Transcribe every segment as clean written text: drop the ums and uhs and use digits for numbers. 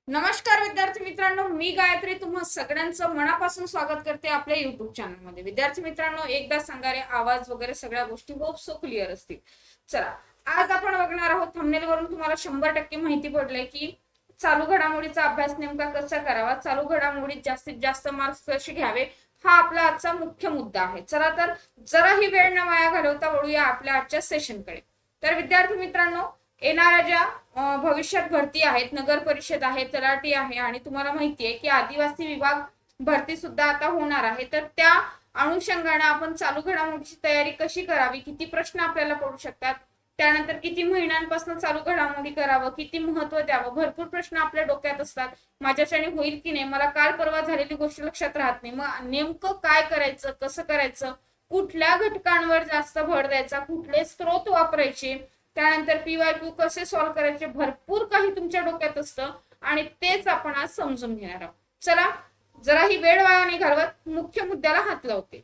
नमस्कार विद्यार्थी मित्रांनो, मी गायत्री तुम्हा सगळ्यांचं मनापासून स्वागत करते आपल्या युट्यूब चॅनलमध्ये। विद्यार्थी मित्रांनो, एकदा सांगा रे, आवाज वगैरे सगळ्या गोष्टी होप सो क्लिअर असतील। चला, आज आपण बघणार आहोत, थंबनेल वरून तुम्हाला 100% माहिती पडले की चालू घडामोडीचा अभ्यास नेमका कसा करावा, चालू घडामोडीत जास्तीत जास्त मार्क्स कसे घ्यावे, हा आपला आजचा मुख्य मुद्दा आहे। चला तर जराही वेळ न वाया घालवता वळूया आपल्या आजच्या सेशनकडे। तर विद्यार्थी मित्रांनो, येणाऱ्या ज्या भविष्यात भरती आहेत, नगर परिषद आहे, तलाठी आहे आणि तुम्हाला माहिती आहे की आदिवासी विभाग भरती सुद्धा आता होणार आहे। तर त्या अनुषंगाने आपण चालू घडामोडीची तयारी कशी करावी, किती प्रश्न आपल्याला पडू शकतात, त्यानंतर किती महिन्यांपासून चालू घडामोडी करावं, किती महत्व द्यावं, भरपूर प्रश्न आपल्या डोक्यात असतात। माझ्याच्याने होईल की नाही, मला काल परवा झालेली गोष्ट लक्षात राहत नाही, मग नेमकं काय करायचं, कसं करायचं, कुठल्या घटकांवर जास्त भर द्यायचा, कुठले स्त्रोत वापरायचे, त्यानंतर पीवायक्यू कसे सॉल्व्ह करायचे, भरपूर काही तुमच्या डोक्यात असतं आणि तेच आपण आज समजून घेणार आहोत। चला, जराही वेळ वाया नाही घालवत, मुख्य मुद्द्याला हात लावते।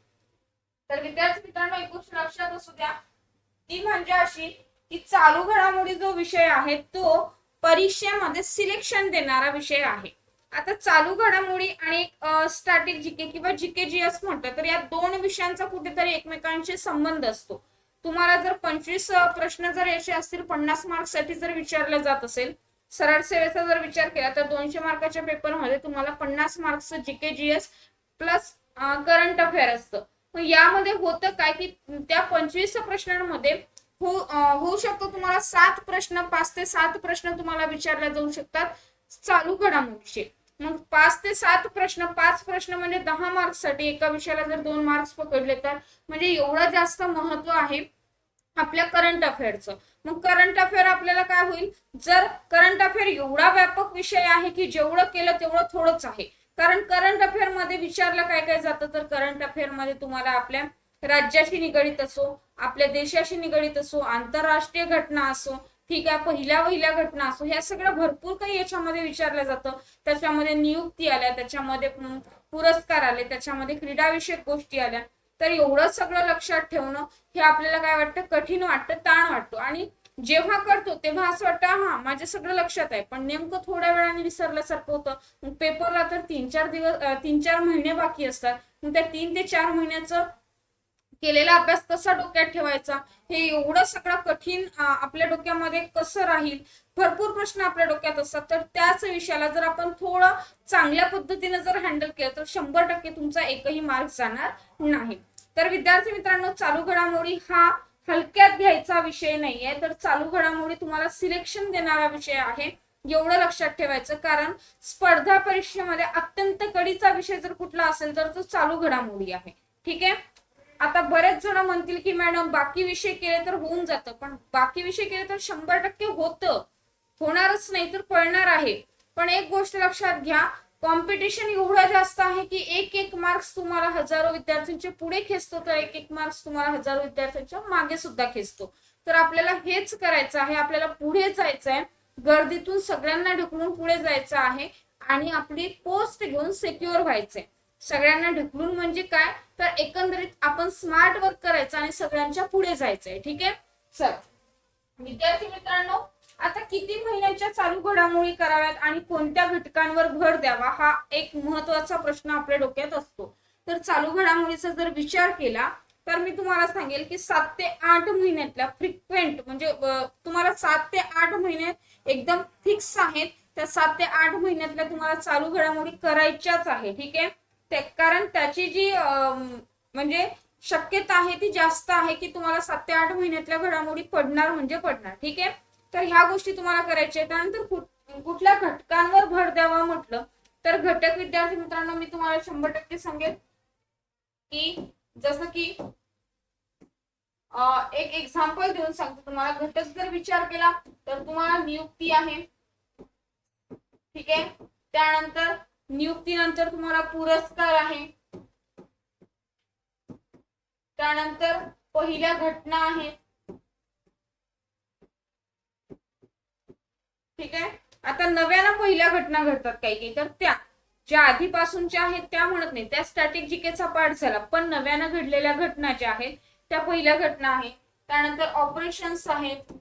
तर विद्यार्थी मित्रांनो, एक गोष्ट लक्षात असू द्या, ती म्हणजे अशी की चालू घडामोडी जो विषय आहे तो परीक्षेमध्ये सिलेक्शन देणारा विषय आहे। आता चालू घडामोडी आणि स्टॅटिक जीके किंवा जीके जीएस म्हटलं तर या दोन विषयांचा कुठेतरी एकमेकांशी संबंध असतो। तुम्हाला जर 25 प्रश्न जर याचे असतील, 50 मार्क्स साठी जर विचारले जात असेल, सरळ सेवेचा जर विचार केला तर 200 मार्काच्या पेपरमध्ये तुम्हाला 50 marks GK GS plus current affair असतं। मग यामध्ये होतं काय की त्या 25 प्रश्नांमध्ये होऊ शकतो तुम्हाला 7 प्रश्न, 5 ते 7 प्रश्न तुम्हाला विचारले जाऊ शकतात चालू घडामोडीचे। मग 5 ते 7 प्रश्न, 5 प्रश्न म्हणजे 10 मार्क्स साठी, एका विषयाला जर 2 मार्क्स पकडले तर म्हणजे एवढं जास्त महत्व आहे आपल्या करंट अफेअरचं। मग करंट अफेअर आपल्याला काय होईल, जर करंट अफेअर एवढा व्यापक विषय आहे की जेवढं केलं तेवढं थोडंच आहे। कारण करंट अफेअर मध्ये विचारलं काय काय जातं, तर करंट अफेअर मध्ये तुम्हाला आपल्या राज्याशी निगडित असो, आपल्या देशाशी निगडित असो, आंतरराष्ट्रीय घटना असो, ठीक आहे, पहिल्या घटना असो, ह्या सगळं भरपूर काही याच्यामध्ये विचारलं जातं। त्याच्यामध्ये नियुक्ती आल्या, त्याच्यामध्ये पुरस्कार आले, त्याच्यामध्ये क्रीडाविषयक गोष्टी आल्या। तर एवढं सगळं लक्षात ठेवणं हे आपल्याला काय वाटतं, कठीण वाटतं, ताण वाटतो आणि जेव्हा करतो तेव्हा असं वाटतं हा माझ्या सगळं लक्षात आहे, पण नेमकं थोड्या वेळाने विसरल्यासारखं होतं। मग पेपरला तर 3-4 दिवस 3-4 महिने बाकी असतात, मग त्या 3 ते 4 महिन्याचं केलेला अभ्यास कसा डोक्यात ठेवायचा, हे एवढं सगळं कठीण आपल्या डोक्यामध्ये कसं राहील, भरपूर प्रश्न आपल्या डोक्यात असतात। तर त्याच विषयाला जर आपण थोडं चांगल्या पद्धतीने जर हँडल केलं तर 100% तुमचा एकही मार्क जाणार नाही। तर विद्यार्थी मित्रांनो, चालू घडामोडी हा हलक्यात घ्यायचा विषय नाहीये, तर चालू घडामोडी तुम्हाला सिलेक्शन देणारा विषय आहे, एवढं लक्षात ठेवायचं। कारण स्पर्धा परीक्षेमध्ये अत्यंत कडीचा विषय जर कुठला असेल तर तो चालू घडामोडी आहे। ठीक आहे, आता बरेच जण म्हणतील की मॅडम बाकी विषय केले तर होऊन जातं, पण बाकी विषय केले तर 100% होतं, होणारच नाही तर पळणार आहे। पण एक गोष्ट लक्षात घ्या, कॉम्पिटिशन एवढा जास्त आहे की एक एक मार्क्स तुम्हाला हजारो विद्यार्थ्यांच्या पुढे खेचतो, तर एक एक मार्क्स तुम्हाला हजारो विद्यार्थ्यांच्या मागे सुद्धा खेचतो। तर आपल्याला हेच करायचं आहे, आपल्याला पुढे जायचं आहे, गर्दीतून सगळ्यांना ढकलून पुढे जायचं आहे आणि आपली पोस्ट घेऊन सिक्युअर व्हायचंय। सगळ्यांना ढकलून म्हणजे काय, तर एकंदरीत आपण स्मार्ट वर्क करायचं आणि सगळ्यांच्या पुढे जायचंय। ठीक आहे, चल विद्यार्थी मित्रांनो, आता किती महिन्यांच्या चालू घडामोडी कराव्यात आणि कोणत्या घटकांवर भर द्यावा, हा एक महत्त्वाचा प्रश्न आपल्या डोक्यात असतो। तर चालू घडामोडीचा जर विचार केला तर मी तुम्हाला सांगेल की 7 ते 8 महिन्यातल्या फ्रिक्वेंट म्हणजे तुम्हाला 7 ते 8 महिने एकदम फिक्स आहेत, त्या 7 ते 8 महिन्यातल्या तुम्हाला चालू घडामोडी करायच्याच आहे। ठीक आहे, कारण त्याची जी म्हणजे शक्यता आहे ती जास्त आहे की तुम्हाला 7 ते 8 महिन्यातल्या घडामोडी पडणार म्हणजे पडणार। ठीक आहे, तर ह्या गोष्टी तुम्हाला करायच्या आहेत। त्यानंतर कुठल्या घटकांवर भर द्यावा म्हटलं तर घटक विद्यार्थी मित्रांनो, मी तुम्हाला 100% सांगेल की जसं की एक एक्झाम्पल देऊन सांगतो तुम्हाला। घटक जर विचार केला तर तुम्हाला नियुक्ती आहे, ठीक आहे, त्यानंतर नियुक्तीनंतर तुम्हाला पुरस्कार आहे, त्यानंतर पहिल्या घटना आहेत। ठीक आहे, आता नव्यानं पहिल्या घटना घडतात काही काही, तर त्या ज्या आधीपासूनच्या आहेत त्या म्हणत नाही, त्या स्टॅटिक जीकेचा पार्ट झाला, पण नव्यानं घडलेल्या घटना ज्या आहेत त्या पहिल्या घटना आहेत। त्यानंतर ऑपरेशन्स आहेत,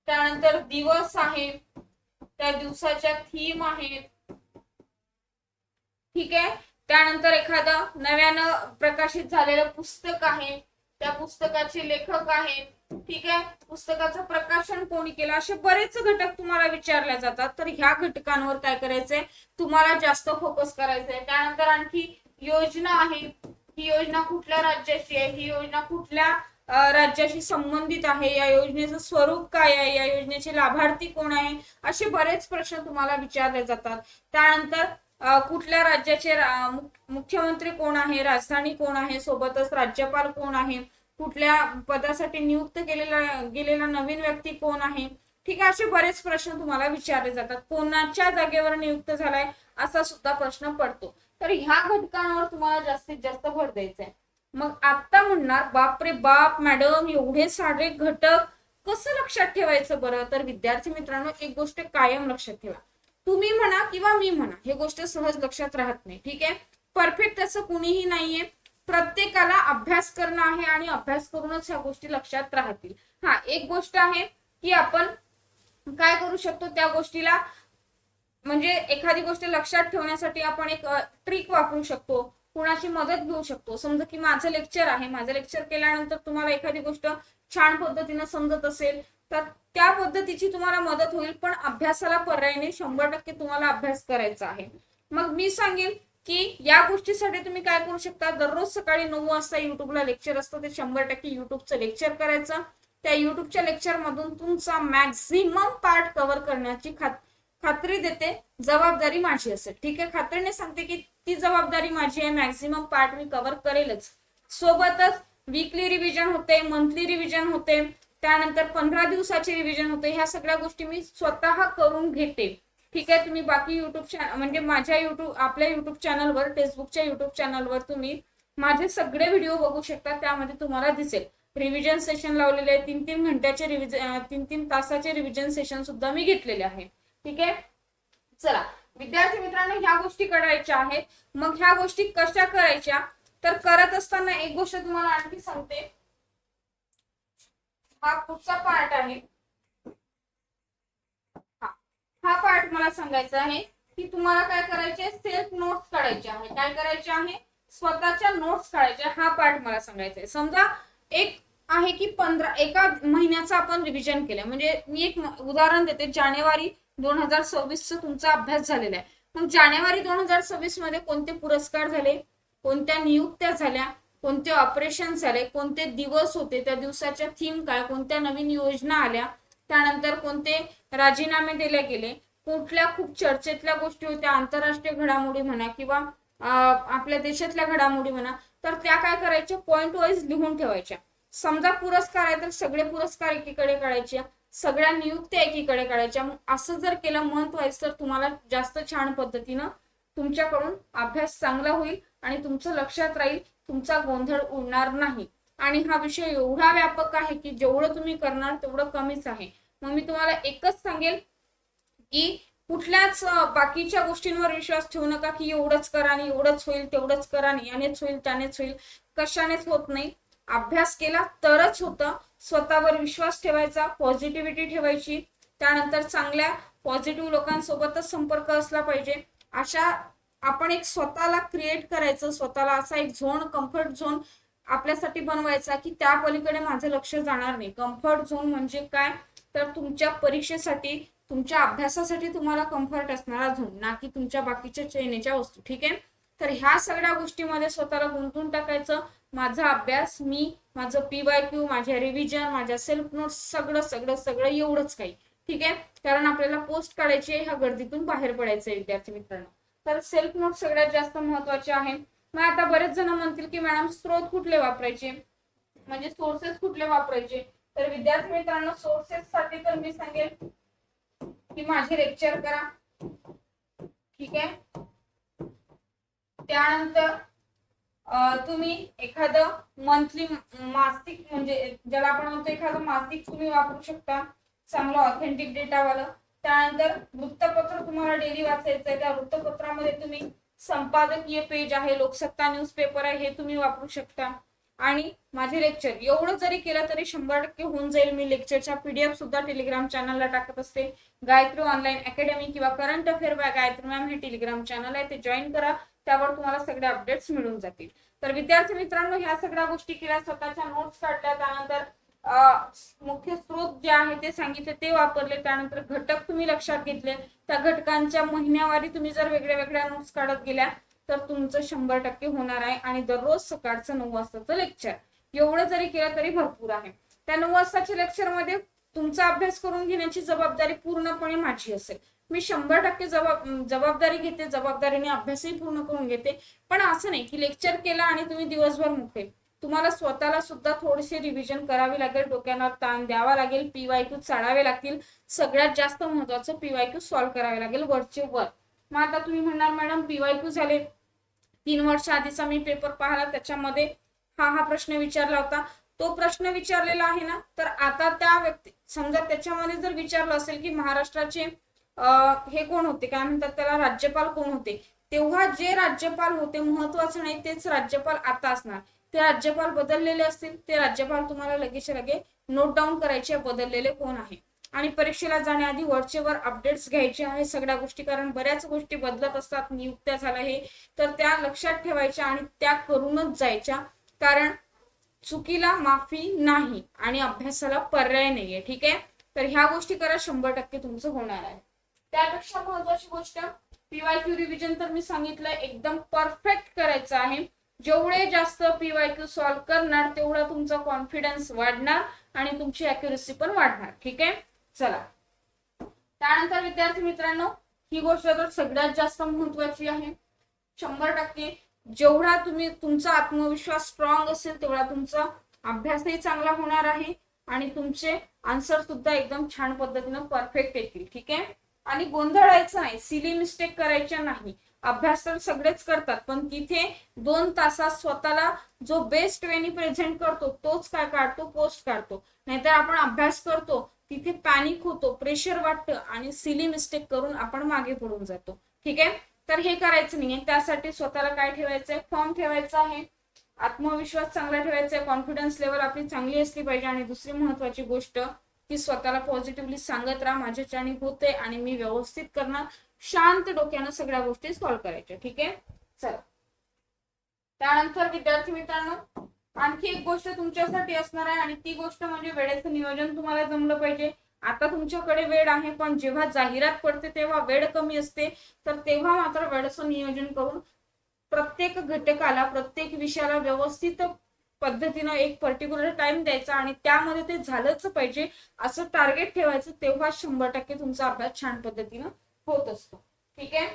त्यानंतर दिवस आहे, त्या दिवसाच्या थीम आहे, ठीक आहे. त्यानंतर एखादं नव्यानं प्रकाशित झालेलं पुस्तक आहे, त्या पुस्तकाचे लेखक आहे, ठीक आहे. पुस्तकाचं प्रकाशन कोणी केलं, असे बरेच घटक तुम्हाला विचारले जातात. तर ह्या घटकांवर काय करायचंय, तुम्हाला जास्त फोकस करायचंय. त्यानंतर आणखी योजना आहे, ही योजना कुठल्या राज्याची आहे, ही योजना कुठल्या राज्याशी संबंधित आहे, या योजनेचं स्वरूप काय आहे, या योजनेचे लाभार्थी कोण आहे, असे बरेच प्रश्न तुम्हाला विचारले जातात. त्यानंतर कुठल्या राज्याचे मुख्यमंत्री कोण आहे, राजधानी कोण आहे, सोबतच राज्यपाल कोण आहे, कुठल्या पदासाठी नियुक्त गेलेला नवीन व्यक्ती कोण आहे, ठीक आहे. असे बरेच प्रश्न तुम्हाला विचारले जातात. कोणाच्या जागेवर नियुक्त झालाय असा सुद्धा प्रश्न पडतो. तर ह्या घटकांवर तुम्हाला जास्तीत जास्त भर द्यायचा आहे. मग आता म्हणणार बापरे बाप मॅडम एवढे सारे घटक कसं लक्षात ठेवायचं बरं. तर विद्यार्थी मित्रांनो, एक गोष्ट कायम लक्षात ठेवा, तुम्ही म्हणा किंवा मी म्हणा, हे गोष्ट सहज लक्षात राहत नाही, ठीक आहे. परफेक्ट असं कुणीही नाहीये, प्रत्येकाला अभ्यास करणं आहे आणि अभ्यास करूनच ह्या गोष्टी लक्षात राहतील. हा, एक गोष्ट आहे की आपण काय करू शकतो त्या गोष्टीला, म्हणजे एखादी गोष्ट लक्षात ठेवण्यासाठी आपण एक ट्रिक वापरू शकतो, कुणाची मदत घेऊ शकतो. समजा की माझं लेक्चर आहे, माझं लेक्चर केल्यानंतर तुम्हाला एखादी गोष्ट छान पद्धतीने समजत असेल तर त्या पद्धतीची तुम्हाला मदत होईल. पण अभ्यासाला पर्याय नाही, 100% तुम्हाला अभ्यास करायचा आहे. मग मी सांगेन की या गोष्टीसाठी तुम्ही काय करू शकता, दररोज सकाळी 9 वाजता युट्यूबला लेक्चर असतं, ते 100% युट्यूबचं लेक्चर करायचं. त्या युट्यूबच्या लेक्चर मधून तुमचा मॅक्झिमम पार्ट कव्हर करण्याची खात्री देते, जबाबदारी माझी असेल, ठीक आहे. खात्रीने सांगते की ती जबाबदारी माझी आहे, मॅक्झिमम पार्ट मी कव्हर करेलच. सोबतच वीकली रिव्हिजन होते, मंथली रिव्हिजन होते, त्यानंतर 15 दिवसाची रिव्हिजन होते. ह्या सगळ्या गोष्टी मी स्वतः करून घेते, ठीक आहे. तुम्ही बाकी युट्यूब चॅनल म्हणजे माझ्या आपल्या युट्यूब चॅनलवर, फेसबुकच्या युट्यूब चॅनलवर तुम्ही माझे सगळे व्हिडिओ बघू शकता. त्यामध्ये तुम्हाला दिसेल रिव्हिजन सेशन लावलेले आहे, 3-3 घंट्याचे रिव्हिजन, 3-3 तासाचे रिव्हिजन सेशन सुद्धा मी घेतलेले आहे, ठीक आहे. चला विद्यार्थी मित्रांनो, ह्या गोष्टी करायच्या आहेत. मग ह्या गोष्टी कशा करायच्या, तर करत असताना एक गोष्ट तुम्हाला आणखी सांगते. हा पुढचा पार्ट आहे, हा पार्ट मला सांगायचा आहे की तुम्हाला काय करायचे, सेल्फ नोट्स काढायचे आहे. काय करायचे आहे, स्वतःच्या नोट्स काढायच्या. हा पार्ट मला सांगायचा आहे. समजा एक आहे की एका महिन्याचा आपण रिव्हिजन केलं, म्हणजे मी एक उदाहरण देते. जानेवारी 2026 तुमचा अभ्यास झालेला आहे. मग जानेवारी 2026 मध्ये कोणते पुरस्कार झाले, कोणत्या नियुक्त्या झाल्या, कोणते ऑपरेशन झाले, कोणते दिवस होते, त्या दिवसाच्या थीम काय, कोणत्या नवीन योजना आल्या, त्यानंतर कोणते राजीनामे दिले गेले, कुठल्या खूप चर्चेतल्या गोष्टी होत्या, आंतरराष्ट्रीय घडामोडी म्हणा किंवा आपल्या देशातल्या घडामोडी म्हणा, तर त्या काय करायच्या, पॉइंट वाईज लिहून ठेवायच्या. समजा पुरस्कार आहे तर सगळे पुरस्कार एकीकडे काढायचे, सगळ्या नियुक्त्या एकीकडे काढायच्या. असं जर केलं मंथ वाईज तर तुम्हाला जास्त छान पद्धतीनं तुमच्याकडून अभ्यास चांगला होईल आणि तुमचं लक्षात राहील, तुमचा गोंधळ उडणार नाही. आणि हा विषय एवढा व्यापक आहे की जेवढं तुम्ही करणार तेवढं कमीच आहे. मग मी तुम्हाला एकच सांगेल की कुठल्याच बाकीच्या गोष्टींवर विश्वास ठेवू नका की एवढंच करा आणि एवढंच होईल, तेवढंच करा आणि यानेच होईल त्यानेच होईल. कशानेच होत नाही. अभ्यास केला तरच होतं. स्वतःवर विश्वास ठेवायचा, पॉझिटिव्हिटी ठेवायची, त्यानंतर चांगल्या पॉझिटिव्ह लोकांसोबतच संपर्क असला पाहिजे. अशा आपण एक स्वतःला क्रिएट करायचं, स्वतःला असा एक झोन, कम्फर्ट झोन आपल्यासाठी बनवायचा की त्या पलीकडे माझं लक्ष जाणार नाही. कम्फर्ट झोन म्हणजे काय, तर तुमच्या परीक्षेसाठी, तुमच्या अभ्यासासाठी तुम्हाला कम्फर्ट असणारा झोन, ना की तुमच्या बाकीच्या चैनीच्या वस्तू, ठीक आहे. तर ह्या सगळ्या गोष्टीमध्ये स्वतःला गुंतवून टाकायचं. माझा अभ्यास, मी माझं PYQ, माझ्या रिव्हिजन, माझ्या सेल्फ नोट्स, सगळं सगळं सगळं एवढंच काही, ठीक आहे. कारण आपल्याला पोस्ट काढायची आहे, ह्या गर्दीतून बाहेर पडायचं आहे विद्यार्थी मित्रांनो. तर सेल्फ नोट सगळ्यात जास्त महत्वाचे आहे. मग आता बरेच जण म्हणतील की मॅडम स्रोत कुठले वापरायचे, म्हणजे सोर्सेस कुठले वापरायचे. तर विद्यार्थी मित्रांनो, सोर्सेस साठी तर मी सांगेल की माझे लेक्चर करा, ठीक आहे. त्यानंतर तुम्ही एखादं मंथली मासिक, म्हणजे ज्याला आपण म्हणतो एखादं मासिक तुम्ही वापरू शकता, चांगलं ऑथेंटिक डेटावालं. त्यानंतर वृत्तपत्र तुम्हाला डेली वाचायचं आहे, त्या वृत्तपत्रामध्ये तुम्ही संपादकीय पेज आहे, लोकसत्ता न्यूजपेपर आहे, हे तुम्ही वापरू शकता. आणि माझे लेक्चर एवढं जरी केलं तरी 100% होऊन जाईल. मी लेक्चरच्या PDF सुद्धा टेलिग्राम चॅनलला टाकत असते. गायत्री ऑनलाईन अकॅडमी किंवा current affair by Gayatri ma'am हे टेलिग्राम चॅनल आहे, ते जॉईन करा. त्यावर तुम्हाला सगळे अपडेट्स मिळून जातील. तर विद्यार्थी मित्रांनो, ह्या सगळ्या गोष्टी केल्या, स्वतःच्या नोट्स काढल्या, त्यानंतर मुख्य स्रोत जे आहे ते सांगितले ते वापरले, त्यानंतर घटक तुम्ही लक्षात घेतले, त्या घटकांच्या महिन्यावारी तुम्ही जर वेगळ्या वेगळ्या नोट्स काढत गेल्या तर तुमचं 100% होणार आहे. आणि दररोज सकाळचं 9 वाजताचं लेक्चर एवढं जरी केलं तरी भरपूर आहे. त्या 9 वाजताच्या लेक्चर मध्ये तुमचा अभ्यास करून घेण्याची जबाबदारी पूर्णपणे माझी असेल. मी 100% जबाबदारी घेते, जबाबदारीने अभ्यासही पूर्ण करून घेते. पण असं नाही की लेक्चर केला आणि तुम्ही दिवसभर मोकळे. तुम्हाला स्वतःला सुद्धा थोडेसे रिव्हिजन करावी लागेल, डोक्यावर ताण द्यावा लागेल, PYQ चाळावे लागतील. सगळ्यात जास्त महत्वाचं PYQ सॉल्व्ह करावे लागेल वरचे वर. मग आता तुम्ही म्हणणार मॅडम PYQ झाले, 3 वर्ष आधीचा मी पेपर पाहिला, त्याच्यामध्ये हा प्रश्न विचारला होता, तो प्रश्न विचारलेला आहे ना. तर आता त्या व्यक्ती समजा त्याच्यामध्ये जर विचारलं असेल की महाराष्ट्राचे हे कोण होते, काय म्हणतात त्याला, राज्यपाल कोण होते, तेव्हा जे राज्यपाल होते महत्वाचं नाही, तेच राज्यपाल आता असणार. ते राज्यपाल बदललेले असतील, ते राज्यपाल तुम्हाला लगेच नोट डाऊन करायचे बदललेले कोण आहे. आणि परीक्षेला जाण्याआधी वरचेवर अपडेट्स घ्यायचे आहे सगळ्या गोष्टी, कारण बऱ्याच गोष्टी बदलत असतात, नियुक्त्या झाल्या हे, तर त्या लक्षात ठेवायच्या आणि त्या करूनच जायच्या. कारण चुकीला माफी नाही आणि अभ्यासाला पर्याय नाहीये. ठीक आहे, तर ह्या गोष्टी करा, 100% तुमचं होणार आहे. त्यापेक्षा महत्वाची गोष्ट PYQ रिव्हिजन तर मी सांगितलं एकदम परफेक्ट करायचं आहे. जेवढे जास्त PYQ सॉल्व्ह करणार तेवढा तुमचा कॉन्फिडन्स वाढणार आणि तुमची अॅक्युरसी पण वाढणार. ठीक आहे, चला. त्यानंतर विद्यार्थी मित्रांनो, ही गोष्ट तर सगळ्यात जास्त महत्वाची आहे. 100% जेवढा तुमचा आत्मविश्वास स्ट्रॉंग असेल तेवढा तुमचा अभ्यासही चांगला होणार आहे आणि तुमचे आन्सर सुद्धा एकदम छान पद्धतीने परफेक्ट येतील. ठीक आहे, आणि गोंधळायचं नाही, सिली मिस्टेक करायच्या नाही. अभ्यास तर सगळेच करतात, पण तिथे 2 तासात स्वतःला जो बेस्ट वेनी प्रेझेंट करतो तोच काय काढतो, पोस्ट काढतो. नाहीतर आपण अभ्यास करतो तिथे पॅनिक होतो, प्रेशर वाटतं आणि सिली मिस्टेक करून आपण मागे पडून जातो. ठीक आहे, तर हे करायचं नाहीये. त्यासाठी स्वतःला काय ठेवायचंय, फॉर्म ठेवायचा आहे, आत्मविश्वास चांगला ठेवायचा आहे, कॉन्फिडन्स लेवल आपली चांगली असली पाहिजे. आणि दुसरी महत्वाची गोष्ट की स्वतःला पॉझिटिव्हली सांगत राहा, माझ्याच्याने होते आणि मी व्यवस्थित करणार, शांत डोक्यानं सगळ्या गोष्टी सॉल्व्ह करायच्या. ठीक आहे, चला. त्यानंतर विद्यार्थी मित्रांनो, आणखी एक गोष्ट तुमच्यासाठी असणार आहे आणि ती गोष्ट म्हणजे वेळेचं नियोजन तुम्हाला जमलं पाहिजे. आता तुमच्याकडे वेळ आहे, पण जेव्हा जाहिरात पडते तेव्हा वेळ कमी असते, तर तेव्हा मात्र वेळेचं नियोजन करून प्रत्येक घटकाला, प्रत्येक विषयाला व्यवस्थित पद्धतीनं एक पर्टिक्युलर टाइम द्यायचा आणि त्यामध्ये ते झालंच पाहिजे असं टार्गेट ठेवायचं. तेव्हा 100% तुमचा अभ्यास छान पद्धतीनं होत असतो. ठीक आहे,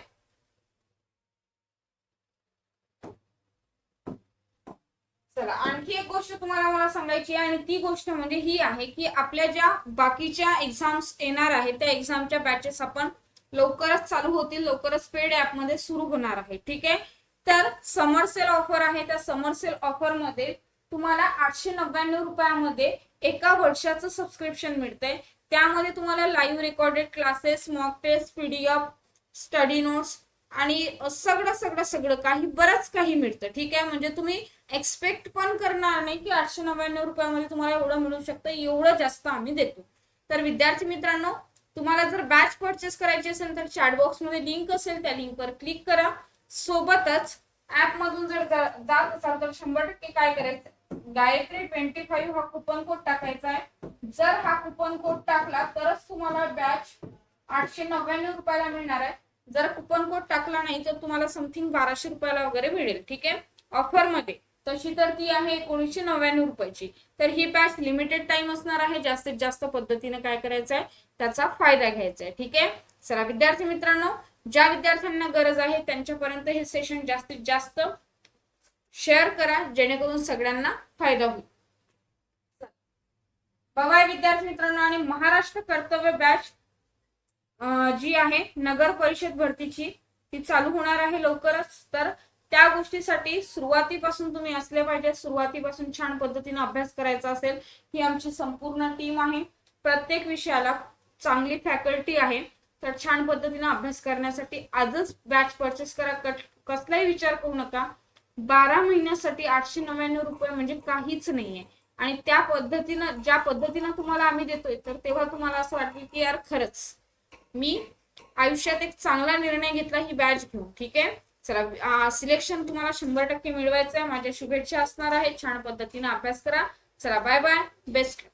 चला. आणखी एक गोष्ट तुम्हाला मला सांगायची आहे आणि ती गोष्ट म्हणजे ही आहे की आपल्या ज्या बाकीच्या एक्झाम्स येणार आहेत त्या एक्झामच्या बॅचेस आपण लवकरच चालू होतील, लवकरच पेड ऍप मध्ये सुरू होणार आहे. ठीक आहे, तर समर सेल ऑफर आहे, त्या समर सेल ऑफर मध्ये तुम्हाला 899 रुपयामध्ये एका वर्षाचं सबस्क्रिप्शन मिळतंय. त्यामध्ये तुम्हाला live recorded classes, mock test, PDF, study notes आणि सगळं काही, बरंच काही मिळतं. ठीक आहे, म्हणजे तुम्ही एक्सपेक्ट पण करणार नाही की 899 रुपयामध्ये तुम्हाला एवढं मिळू शकतं, एवढं जास्त आम्ही देतो. तर विद्यार्थी मित्रांनो, तुम्हाला जर बॅच परचेस करायची असेल तर चॅट बॉक्स मध्ये लिंक असेल, त्या लिंकवर क्लिक करा. सोबतच ऍप मधून जर जात असाल तर 100% काय करायचं, गायत्री 25 हा कुपन कोड टाकायचा आहे. जर हा कुपन कोड टाकला तरच तुम्हाला बॅच 899 रुपयाला मिळणार आहे. जर कुपन कोड टाकला नाही तर तुम्हाला समथिंग 1200 रुपयाला वगैरे मिळेल. ठीक आहे, ऑफर मध्ये. तशी तर ती आहे 1999 रुपयाची. तर ही बॅच लिमिटेड टाइम असणार आहे, जास्तीत जास्त पद्धतीने काय करायचं आहे, त्याचा फायदा घ्यायचा आहे. ठीक आहे, चला विद्यार्थी मित्रांनो, ज्या विद्यार्थ्यांना गरज आहे त्यांच्यापर्यंत हे सेशन जास्तीत जास्त शेअर करा, जेणेकरून सगळ्यांना फायदा होईल. बघा विद्यार्थी मित्रांनो, आणि महाराष्ट्र कर्तव्य बॅच जी आहे नगर परिषद भरतीची, ती चालू होणार आहे लवकरच. तर त्या गोष्टीसाठी सुरुवातीपासून तुम्ही असले पाहिजे, सुरुवातीपासून छान पद्धतीने अभ्यास करायचा असेल, ही आमची संपूर्ण टीम आहे. प्रत्येक विषयाला चांगली फॅकल्टी आहे. तर छान पद्धतीने अभ्यास करण्यासाठी आजच बॅच परचेस करा, कसलाही विचार करू नका. 12 महिन्यासाठी 899 रुपये म्हणजे काहीच नाहीये. आणि त्या पद्धतीनं ज्या पद्धतीनं तुम्हाला आम्ही देतोय, तर तेव्हा तुम्हाला असं वाटेल की यार खरंच मी आयुष्यात एक चांगला निर्णय घेतला ही बॅच घेऊन. ठीक आहे, चला सिलेक्शन तुम्हाला 100% मिळवायचं आहे. माझ्या शुभेच्छा असणार आहे. छान पद्धतीने अभ्यास करा. चला बाय बाय, बेस्ट.